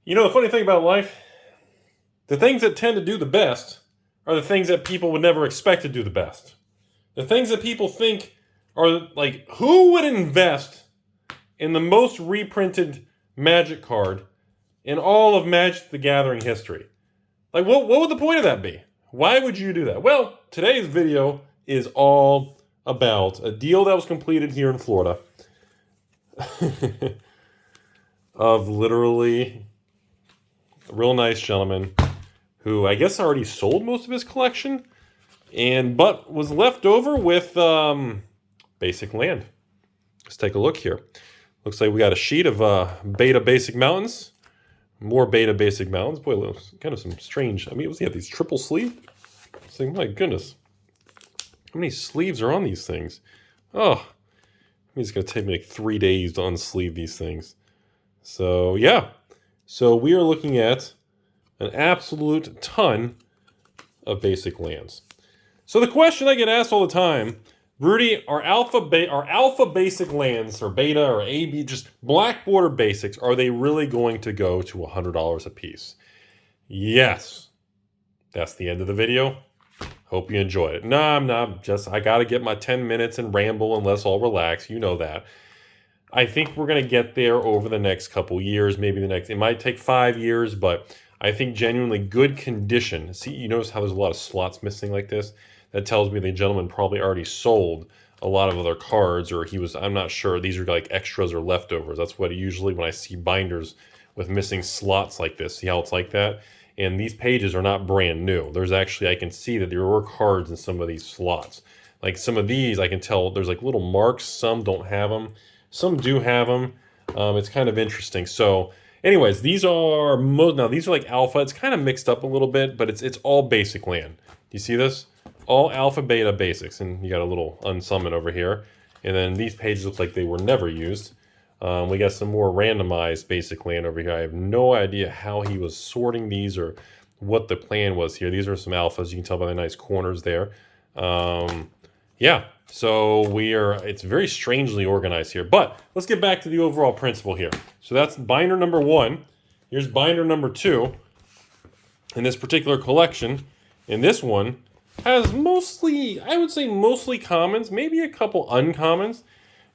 You know, the funny thing about life, the things that tend to do the best are the things that people would never expect to do the best. The things that people think are like, who would invest in the most reprinted Magic card in all of Magic the Gathering history? Like, what would the point of that be? Why would you do that? Well, today's video is all about a deal that was completed here in Florida of literally a real nice gentleman who I guess already sold most of his collection, but was left over with basic land. Let's take a look here. Looks like we got a sheet of Beta Basic Mountains. More Beta Basic Mountains. Boy, kind of some strange. I mean, was he have these triple sleeve? It's like, my goodness. How many sleeves are on these things? Oh, it's going to take me like 3 days to unsleeve these things. So, yeah. So, we are looking at an absolute ton of basic lands. So, the question I get asked all the time, Rudy, are alpha basic lands, or beta, or AB, just black border basics, are they really going to go to $100 a piece? Yes. That's the end of the video. Hope you enjoyed it. No, I'm not. I got to get my 10 minutes and ramble and let's all relax. You know that. I think we're going to get there over the next couple years. Maybe it might take 5 years, but I think genuinely good condition. See, you notice how there's a lot of slots missing like this? That tells me the gentleman probably already sold a lot of other cards, or I'm not sure. These are like extras or leftovers. That's what usually when I see binders with missing slots like this. See how it's like that? And these pages are not brand new. There's actually, I can see that there were cards in some of these slots. Like some of these, I can tell there's like little marks. Some don't have them. Some do have them. It's kind of interesting. So anyways, these are like alpha. It's kind of mixed up a little bit, but it's all basic land. Do you see this? All alpha beta basics. And you got a little unsummon over here. And then these pages look like they were never used. We got some more randomized basic land over here. I have no idea how he was sorting these or what the plan was here. These are some alphas. You can tell by the nice corners there. Yeah, so it's very strangely organized here. But let's get back to the overall principle here. So that's binder number 1. Here's binder number 2 in this particular collection. And this one has mostly, I would say mostly commons, maybe a couple uncommons.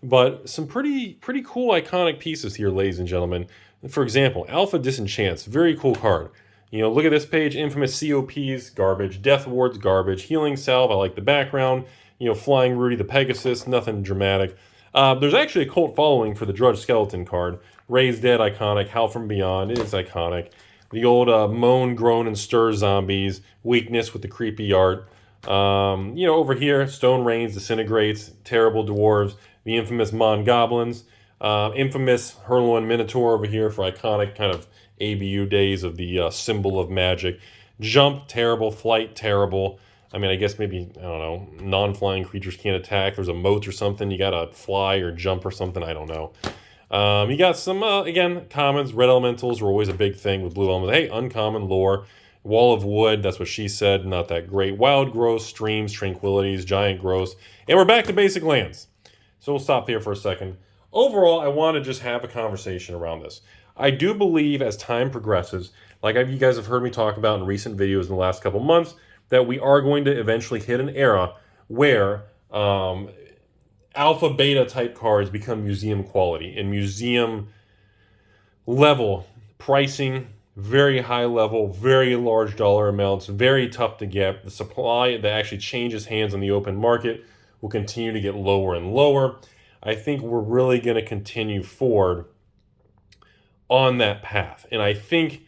But some pretty cool iconic pieces here, ladies and gentlemen. For example, Alpha Disenchants, very cool card. You know, look at this page, Infamous COPs, garbage. Death Wards, garbage. Healing Salve, I like the background. You know, Flying Rudy the Pegasus, nothing dramatic. There's actually a cult following for the Drudge Skeleton card. Raised Dead, iconic. Howl from Beyond, it is iconic. The old Moan, Groan, and Stir zombies. Weakness with the creepy art. You know, over here, Stone Rains, Disintegrates, Terrible Dwarves. The infamous Mon Goblins, infamous Hurloin Minotaur over here for iconic kind of ABU days of the symbol of magic. Jump, terrible. Flight, terrible. I mean, I guess maybe, I don't know, non-flying creatures can't attack. There's a moat or something. You got to fly or jump or something. I don't know. You got some, again, commons. Red Elementals were always a big thing with blue elementals. Hey, uncommon lore. Wall of Wood, that's what she said. Not that great. Wild Growth, Streams, Tranquilities, Giant Growth. And we're back to basic lands. So we'll stop there for a second. Overall, I want to just have a conversation around this. I do believe as time progresses, like you guys have heard me talk about in recent videos in the last couple months, that we are going to eventually hit an era where alpha beta type cards become museum quality and museum level pricing, very high level, very large dollar amounts, very tough to get. The supply that actually changes hands on the open market will continue to get lower and lower. I think we're really going to continue forward on that path. And I think,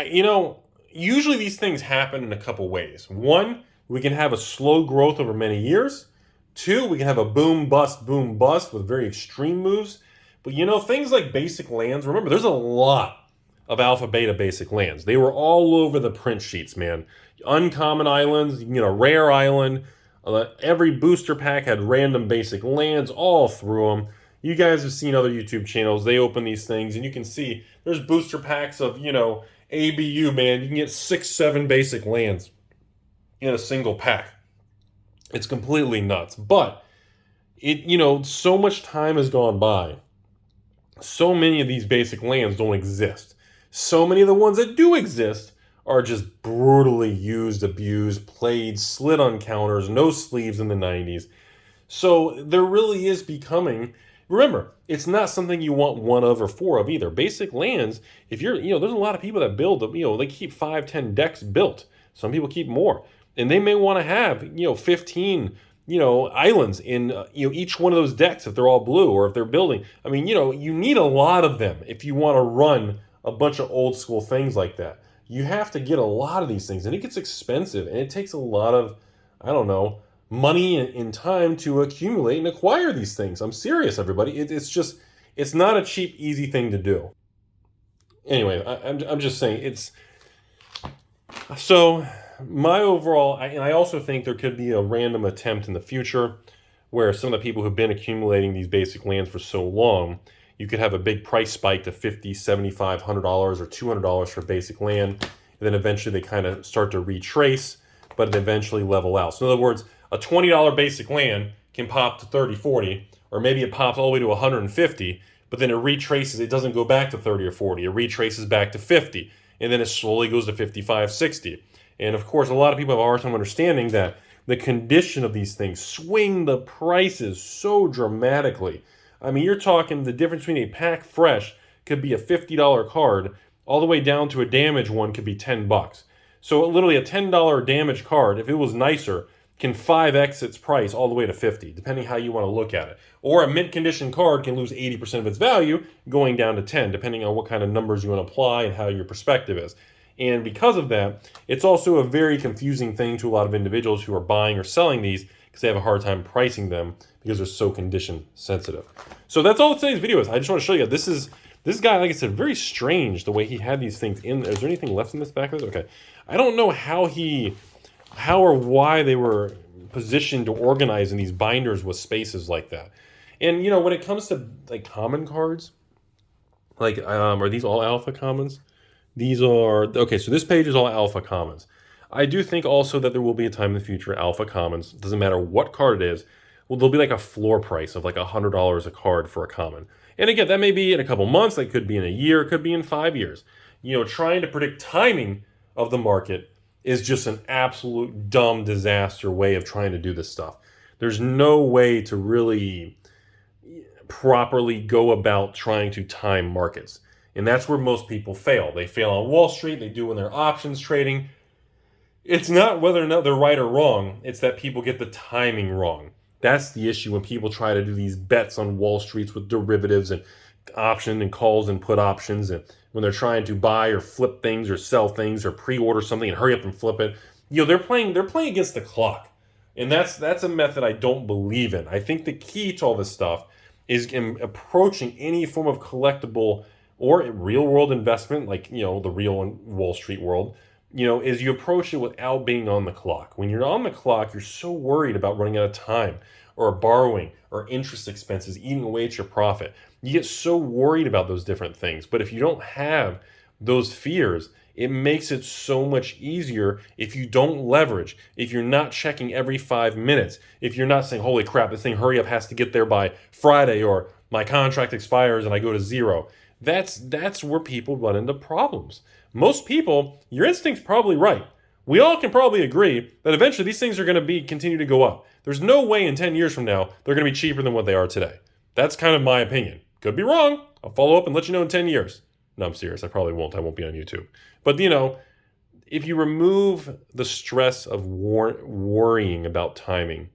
you know, usually these things happen in a couple ways. One, we can have a slow growth over many years. Two, we can have a boom, bust with very extreme moves. But, you know, things like basic lands, remember, there's a lot of alpha beta basic lands. They were all over the print sheets, man. Uncommon islands, you know, rare island. Every booster pack had random basic lands all through them. You guys have seen other YouTube channels. They open these things, and you can see there's booster packs of, you know, ABU, man. You can get 6, 7 basic lands in a single pack. It's completely nuts. But, you know, so much time has gone by. So many of these basic lands don't exist. So many of the ones that do exist are just brutally used, abused, played, slid on counters, no sleeves in the 90s. So there really is becoming, remember, it's not something you want one of or four of either. Basic lands, if you're, there's a lot of people that build, they keep 5, 10 decks built. Some people keep more. And they may want to have, 15, islands in, each one of those decks if they're all blue or if they're building. I mean, you need a lot of them if you want to run a bunch of old school things like that. You have to get a lot of these things, and it gets expensive, and it takes a lot of, money and time to accumulate and acquire these things. I'm serious, everybody. It's not a cheap, easy thing to do. Anyway, I'm just saying so my overall, and I also think there could be a random attempt in the future where some of the people who've been accumulating these basic lands for so long, you could have a big price spike to $50, $75, $100 or $200 for basic land, and then eventually they kind of start to retrace, but it eventually level out. So in other words, a $20 basic land can pop to 30, 40, or maybe it pops all the way to 150, but then it retraces, it doesn't go back to 30 or 40, it retraces back to 50, and then it slowly goes to 55, 60. And of course, a lot of people have a hard time understanding that the condition of these things swing the prices so dramatically. I mean, you're talking the difference between a pack fresh could be a $50 card, all the way down to a damage one could be $10. So literally a $10 damage card, if it was nicer, can 5x its price all the way to 50, depending how you want to look at it. Or a mint condition card can lose 80% of its value, going down to 10, depending on what kind of numbers you want to apply and how your perspective is. And because of that, it's also a very confusing thing to a lot of individuals who are buying or selling these because they have a hard time pricing them because they're so condition sensitive. So that's all today's video is. I just want to show you, this guy, like I said, very strange the way he had these things in. Is there anything left in this back of this? Okay. I don't know how or why they were positioned to organize in these binders with spaces like that. And, when it comes to, like, common cards, like, are these all alpha commons? These are, okay, so this page is all alpha commons. I do think also that there will be a time in the future, alpha commons, doesn't matter what card it is, well, there'll be like a floor price of like $100 a card for a common. And again, that may be in a couple months, that could be in a year, it could be in 5 years. Trying to predict timing of the market is just an absolute dumb disaster way of trying to do this stuff. There's no way to really properly go about trying to time markets. And that's where most people fail. They fail on Wall Street, they do in their options trading. It's not whether or not they're right or wrong, it's that people get the timing wrong. That's the issue when people try to do these bets on Wall Streets with derivatives and option and calls and put options, and when they're trying to buy or flip things or sell things or pre-order something and hurry up and flip it. They're playing against the clock. And that's a method I don't believe in. I think the key to all this stuff is in approaching any form of collectible or real world investment, like, the real Wall Street world, is you approach it without being on the clock. When you're on the clock, you're so worried about running out of time or borrowing or interest expenses eating away at your profit. You get so worried about those different things. But if you don't have those fears, it makes it so much easier if you don't leverage, if you're not checking every 5 minutes, if you're not saying, holy crap, this thing hurry up has to get there by Friday, or my contract expires and I go to zero. That's where people run into problems. Most people, your instinct's probably right. We all can probably agree that eventually these things are going to continue to go up. There's no way in 10 years from now they're going to be cheaper than what they are today. That's kind of my opinion. Could be wrong. I'll follow up and let you know in 10 years. No, I'm serious. I probably won't. I won't be on YouTube. But, if you remove the stress of worrying about timing,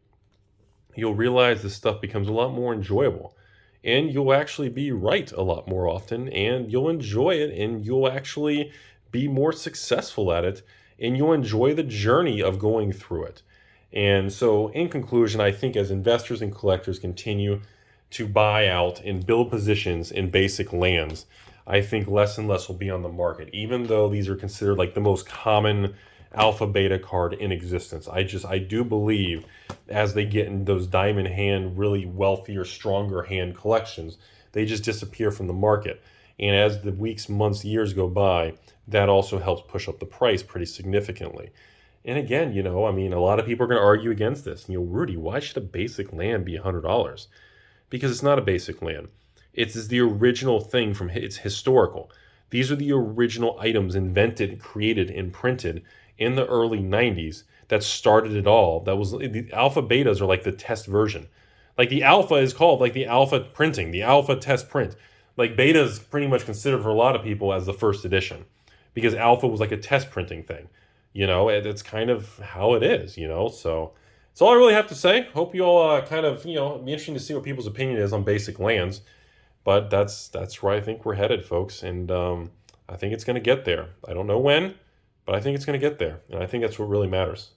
you'll realize this stuff becomes a lot more enjoyable. And you'll actually be right a lot more often, and you'll enjoy it, and you'll actually be more successful at it, and you'll enjoy the journey of going through it. And so, in conclusion, I think as investors and collectors continue to buy out and build positions in basic lands, I think less and less will be on the market, even though these are considered like the most common alpha beta card in existence. I do believe as they get in those diamond hand, really wealthier, stronger hand collections, they just disappear from the market. And as the weeks, months, years go by, that also helps push up the price pretty significantly. And again, a lot of people are going to argue against this. Rudy, why should a basic land be $100? Because it's not a basic land. It's the original thing it's historical. These are the original items invented, created, and printed in the early 90s that started it all. That was the alpha betas are like the test version. Like the alpha is called like the alpha printing, the alpha test print. Like beta is pretty much considered for a lot of people as the first edition because alpha was like a test printing thing. You know, it's kind of how it is, you know. So that's all I really have to say. Hope you all kind of, you know, be interesting to see what people's opinion is on basic lands. But that's where I think we're headed, folks. And I think it's going to get there. I don't know when, but I think it's going to get there. And I think that's what really matters.